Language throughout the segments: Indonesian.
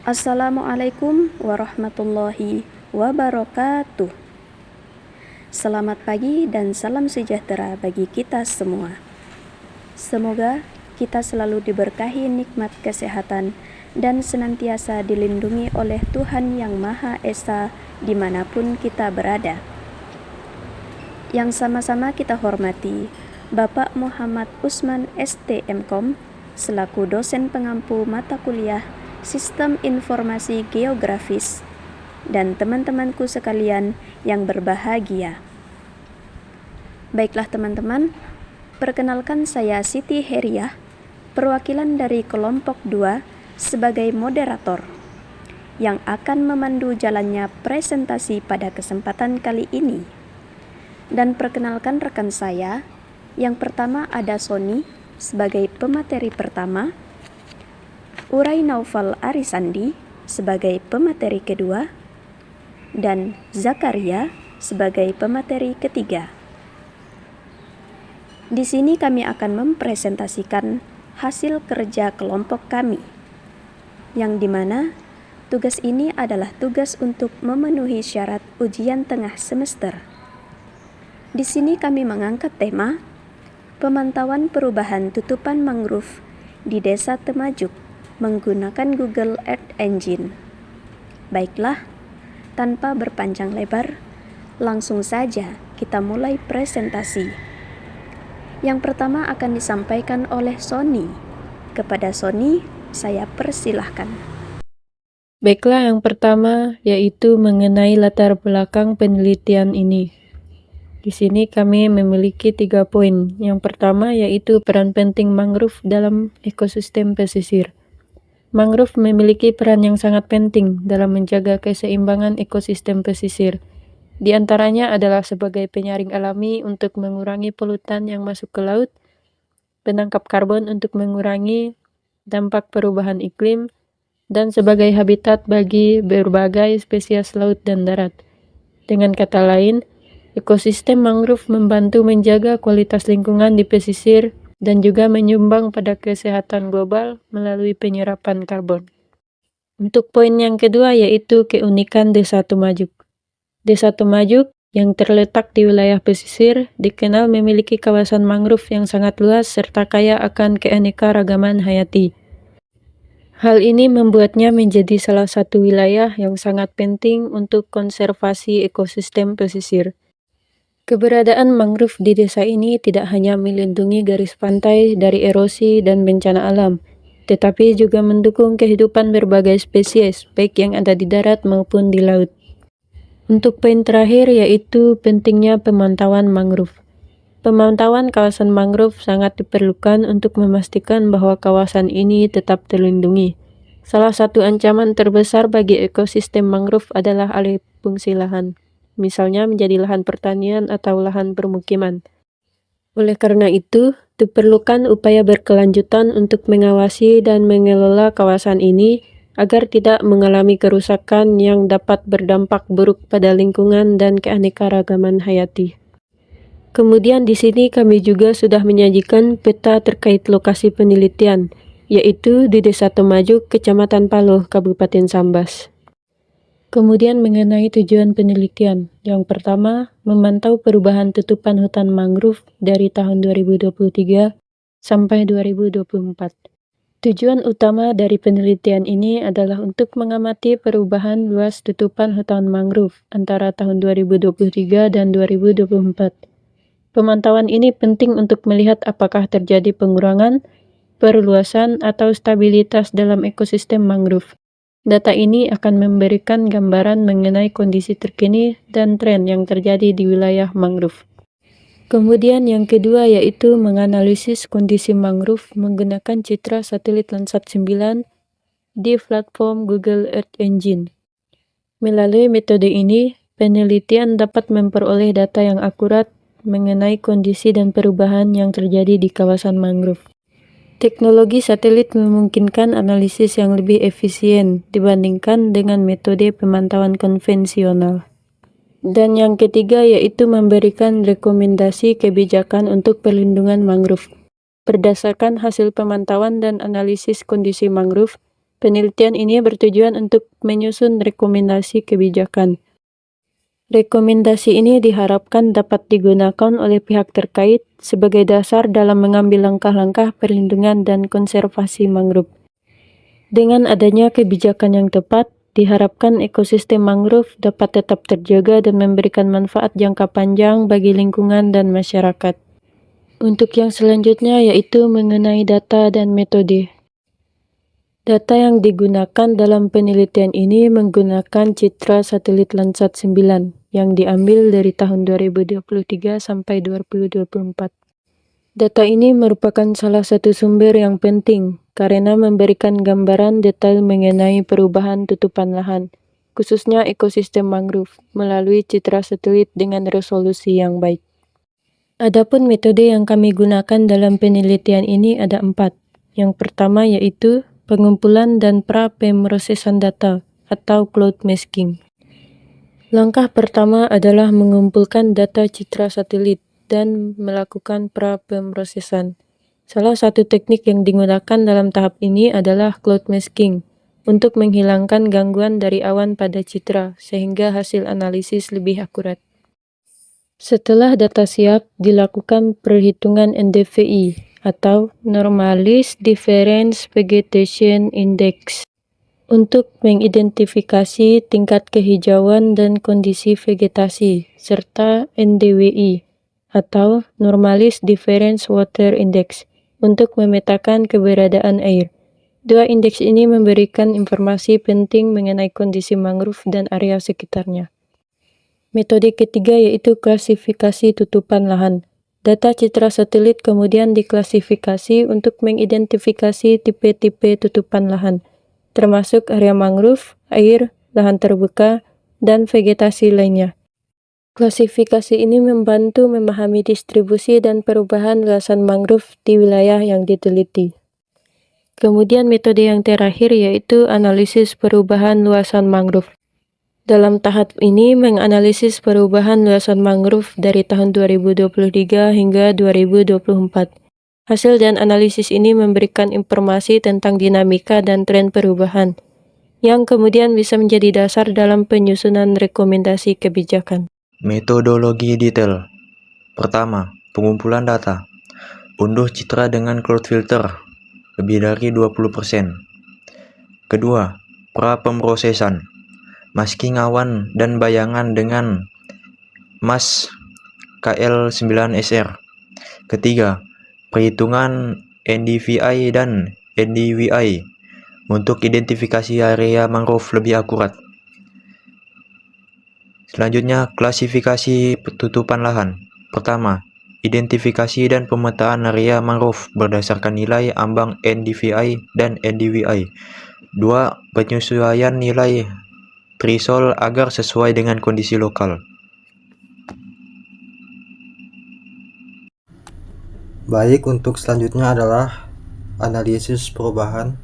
Assalamualaikum warahmatullahi wabarakatuh. Selamat pagi dan salam sejahtera bagi kita semua. Semoga kita selalu diberkahi nikmat kesehatan dan senantiasa dilindungi oleh Tuhan Yang Maha Esa dimanapun kita berada. Yang sama-sama kita hormati Bapak Muhammad Usman STMkom selaku dosen pengampu mata kuliah Sistem Informasi Geografis, dan teman-temanku sekalian yang berbahagia. Baiklah teman-teman, perkenalkan saya Siti Heriah, perwakilan dari kelompok 2 sebagai moderator, yang akan memandu jalannya presentasi pada kesempatan kali ini. Dan perkenalkan rekan saya, yang pertama ada Sony sebagai pemateri pertama, Uray Naufal Arisandi sebagai pemateri kedua, dan Zakaria sebagai pemateri ketiga. Di sini kami akan mempresentasikan hasil kerja kelompok kami, yang dimana tugas ini adalah tugas untuk memenuhi syarat ujian tengah semester. Di sini kami mengangkat tema pemantauan perubahan tutupan mangrove di Desa Temajuk menggunakan Google Earth Engine. Baiklah, tanpa berpanjang lebar, langsung saja kita mulai presentasi. Yang pertama akan disampaikan oleh Sony. Kepada Sony, saya persilahkan. Baiklah, yang pertama yaitu mengenai latar belakang penelitian ini. Di sini kami memiliki 3 poin. Yang pertama yaitu peran penting mangrove dalam ekosistem pesisir. Mangrove memiliki peran yang sangat penting dalam menjaga keseimbangan ekosistem pesisir. Di antaranya adalah sebagai penyaring alami untuk mengurangi polutan yang masuk ke laut, penangkap karbon untuk mengurangi dampak perubahan iklim, dan sebagai habitat bagi berbagai spesies laut dan darat. Dengan kata lain, ekosistem mangrove membantu menjaga kualitas lingkungan di pesisir dan juga menyumbang pada kesehatan global melalui penyerapan karbon. Untuk poin yang kedua yaitu keunikan Desa Temajuk. Desa Temajuk yang terletak di wilayah pesisir dikenal memiliki kawasan mangrove yang sangat luas serta kaya akan keanekaragaman hayati. Hal ini membuatnya menjadi salah satu wilayah yang sangat penting untuk konservasi ekosistem pesisir. Keberadaan mangrove di desa ini tidak hanya melindungi garis pantai dari erosi dan bencana alam, tetapi juga mendukung kehidupan berbagai spesies, baik yang ada di darat maupun di laut. Untuk poin terakhir yaitu pentingnya pemantauan mangrove. Pemantauan kawasan mangrove sangat diperlukan untuk memastikan bahwa kawasan ini tetap terlindungi. Salah satu ancaman terbesar bagi ekosistem mangrove adalah alih fungsi lahan, misalnya menjadi lahan pertanian atau lahan permukiman. Oleh karena itu, diperlukan upaya berkelanjutan untuk mengawasi dan mengelola kawasan ini agar tidak mengalami kerusakan yang dapat berdampak buruk pada lingkungan dan keanekaragaman hayati. Kemudian di sini kami juga sudah menyajikan peta terkait lokasi penelitian, yaitu di Desa Temajuk, Kecamatan Paloh, Kabupaten Sambas. Kemudian mengenai tujuan penelitian. Yang pertama, memantau perubahan tutupan hutan mangrove dari tahun 2023 sampai 2024. Tujuan utama dari penelitian ini adalah untuk mengamati perubahan luas tutupan hutan mangrove antara tahun 2023 dan 2024. Pemantauan ini penting untuk melihat apakah terjadi pengurangan, perluasan, atau stabilitas dalam ekosistem mangrove. Data ini akan memberikan gambaran mengenai kondisi terkini dan tren yang terjadi di wilayah mangrove. Kemudian yang kedua yaitu menganalisis kondisi mangrove menggunakan citra satelit Landsat 9 di platform Google Earth Engine. Melalui metode ini, penelitian dapat memperoleh data yang akurat mengenai kondisi dan perubahan yang terjadi di kawasan mangrove. Teknologi satelit memungkinkan analisis yang lebih efisien dibandingkan dengan metode pemantauan konvensional. Dan yang ketiga yaitu memberikan rekomendasi kebijakan untuk perlindungan mangrove. Berdasarkan hasil pemantauan dan analisis kondisi mangrove, Penelitian ini bertujuan untuk menyusun rekomendasi kebijakan. Rekomendasi ini diharapkan dapat digunakan oleh pihak terkait sebagai dasar dalam mengambil langkah-langkah perlindungan dan konservasi mangrove. Dengan adanya kebijakan yang tepat, diharapkan ekosistem mangrove dapat tetap terjaga dan memberikan manfaat jangka panjang bagi lingkungan dan masyarakat. Untuk yang selanjutnya yaitu mengenai data dan metode. Data yang digunakan dalam penelitian ini menggunakan citra satelit Landsat 9 yang diambil dari tahun 2023 sampai 2024. Data ini merupakan salah satu sumber yang penting karena memberikan gambaran detail mengenai perubahan tutupan lahan, khususnya ekosistem mangrove, melalui citra satelit dengan resolusi yang baik. Adapun metode yang kami gunakan dalam penelitian ini ada 4. Yang pertama yaitu pengumpulan dan pra-pemrosesan data atau cloud masking. Langkah pertama adalah mengumpulkan data citra satelit dan melakukan pra-pemrosesan. Salah satu teknik yang digunakan dalam tahap ini adalah cloud masking untuk menghilangkan gangguan dari awan pada citra sehingga hasil analisis lebih akurat. Setelah data siap, dilakukan perhitungan NDVI atau Normalized Difference Vegetation Index untuk mengidentifikasi tingkat kehijauan dan kondisi vegetasi, serta NDWI atau Normalized Difference Water Index untuk memetakan keberadaan air. Dua indeks ini memberikan informasi penting mengenai kondisi mangrove dan area sekitarnya. Metode ketiga yaitu klasifikasi tutupan lahan. Data citra satelit kemudian diklasifikasi untuk mengidentifikasi tipe-tipe tutupan lahan, termasuk area mangrove, air, lahan terbuka, dan vegetasi lainnya. Klasifikasi ini membantu memahami distribusi dan perubahan luasan mangrove di wilayah yang diteliti. Kemudian metode yang terakhir yaitu analisis perubahan luasan mangrove. Dalam tahap ini menganalisis perubahan luasan mangrove dari tahun 2023 hingga 2024. Hasil dan analisis ini memberikan informasi tentang dinamika dan tren perubahan, yang kemudian bisa menjadi dasar dalam penyusunan rekomendasi kebijakan. Metodologi detail. Pertama, pengumpulan data. Unduh citra dengan cloud filter lebih dari 20%. Kedua, pra-pemrosesan. Masking awan dan bayangan dengan MAS KL9SR. Ketiga, perhitungan NDVI dan NDWI untuk identifikasi area mangrove lebih akurat. Selanjutnya, klasifikasi tutupan lahan. Pertama, identifikasi dan pemetaan area mangrove berdasarkan nilai ambang NDVI dan NDWI. 2. Penyesuaian nilai threshold agar sesuai dengan kondisi lokal. Baik, untuk selanjutnya adalah analisis perubahan.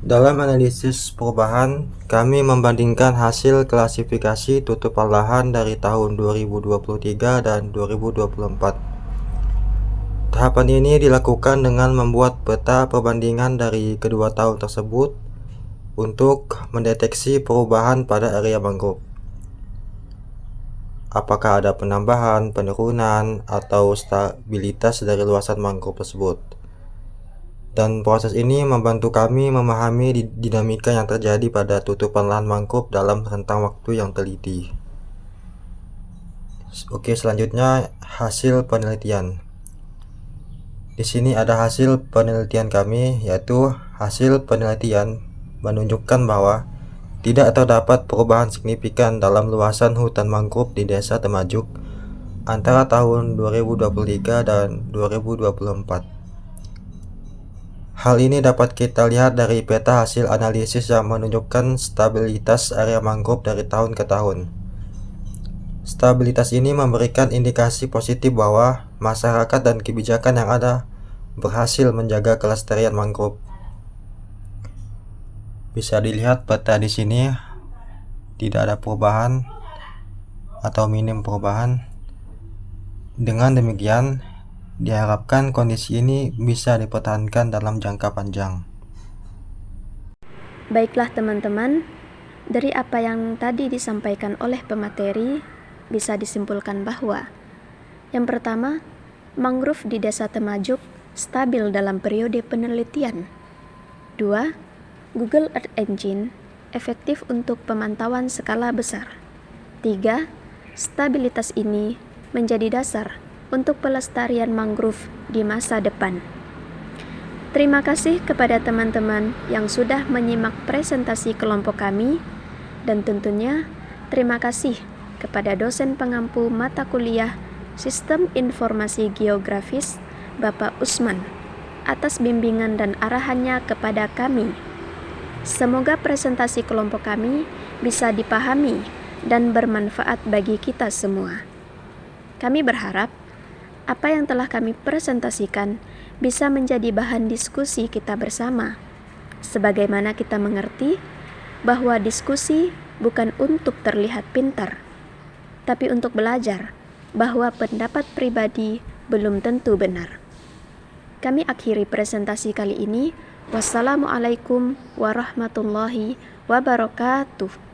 Dalam analisis perubahan, kami membandingkan hasil klasifikasi tutupan lahan dari tahun 2023 dan 2024. Tahapan ini dilakukan dengan membuat peta perbandingan dari kedua tahun tersebut untuk mendeteksi perubahan pada area mangrove. Apakah ada penambahan, penurunan, atau stabilitas dari luasan mangrove tersebut. Dan proses ini membantu kami memahami dinamika yang terjadi pada tutupan lahan mangrove dalam rentang waktu yang teliti. Oke, selanjutnya hasil penelitian. Di sini ada hasil penelitian kami, yaitu hasil penelitian menunjukkan bahwa tidak terdapat perubahan signifikan dalam luasan hutan mangrove di Desa Temajuk antara tahun 2023 dan 2024. Hal ini dapat kita lihat dari peta hasil analisis yang menunjukkan stabilitas area mangrove dari tahun ke tahun. Stabilitas ini memberikan indikasi positif bahwa masyarakat dan kebijakan yang ada berhasil menjaga kelestarian mangrove. Bisa dilihat peta di sini tidak ada perubahan atau minim perubahan. Dengan demikian, diharapkan kondisi ini bisa dipertahankan dalam jangka panjang. Baiklah teman-teman, dari apa yang tadi disampaikan oleh pemateri, bisa disimpulkan bahwa yang pertama, mangrove di Desa Temajuk stabil dalam periode penelitian. 2. Google Earth Engine efektif untuk pemantauan skala besar. 3. Stabilitas ini menjadi dasar untuk pelestarian mangrove di masa depan. Terima kasih kepada teman-teman yang sudah menyimak presentasi kelompok kami, dan tentunya terima kasih kepada dosen pengampu mata kuliah Sistem Informasi Geografis Bapak Usman atas bimbingan dan arahannya kepada kami. Semoga presentasi kelompok kami bisa dipahami dan bermanfaat bagi kita semua. Kami berharap apa yang telah kami presentasikan bisa menjadi bahan diskusi kita bersama, sebagaimana kita mengerti bahwa diskusi bukan untuk terlihat pintar, tapi untuk belajar bahwa pendapat pribadi belum tentu benar. Kami akhiri presentasi kali ini. Wassalamualaikum warahmatullahi wabarakatuh.